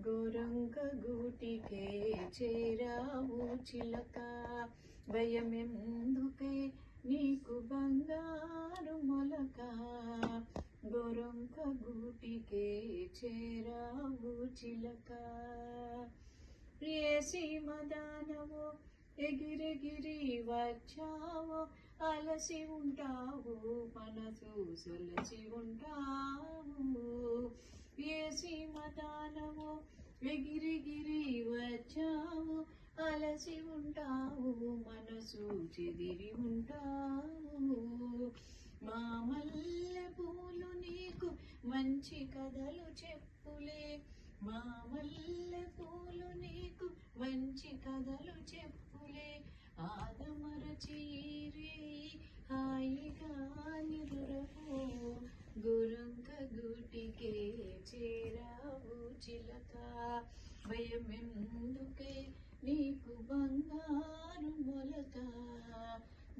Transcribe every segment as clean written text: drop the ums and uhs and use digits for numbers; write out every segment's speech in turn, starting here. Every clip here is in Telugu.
గోరంక గూటికే చేరావు చిలక, భయమెందుకే నీకు బంగారు మొలక. గోరంక గూటికే చేరావు చిలక. ఏ సీమదానవో ఎగిరెగిరి వచ్చావో, అలసి ఉంటావు మనసు సొలచి ఉంటావు. ఏ సీమదానవో ఎగిరెగిరి వచ్చావు, అలసి ఉంటావు మనసు చెదిరి ఉంటావు. మా మల్లె పూలు నీకు మంచి కథలు చెప్పులే, మా మల్లె పూలు నీకు మంచి కథలు చెప్పులే. ఆదమరచి హాయిగా నిదురపో, గోరంక గూటికే చేరావు చిలక, భయమెందుకే నీకు బంగారు మొలక.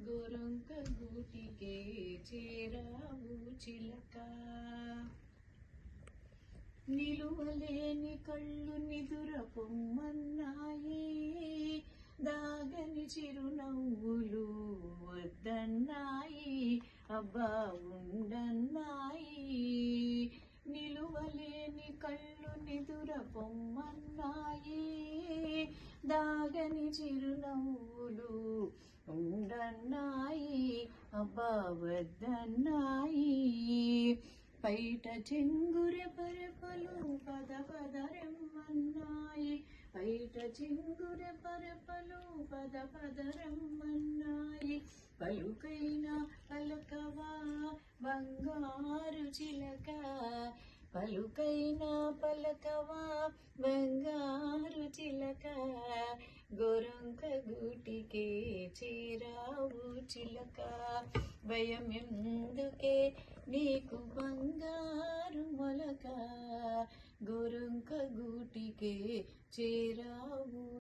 గోరంక గూటికే చేరావు చిలక. నిలువలేని కళ్ళు నిదుర పొమ్మన్నాయి, దాగని చిరునవ్వులు వద్దన్నాయి, అబ్బా ఉండన్నాయి. నిలువలేని కళ్ళు నిదుర పొమ్మన్నాయి, దాగని చిరునవ్వులు ఉండన్నాయి, అబ్బా వద్దన్నాయి. పైట చెంగుర పరపలు పద పదరమ్మన్నాయి, పైట చెంగుర పరపలు పద పదరమ్మన్నాయి. పలుకైన పలకవా బంగారు చిలక, పలుకైన పలకవా బంగారు చిలక. గోరంక గూటికే చేరావు చిలక, భయమెందుకే నీకు బంగారు మొలక. గోరంక గూటికే చేరావు.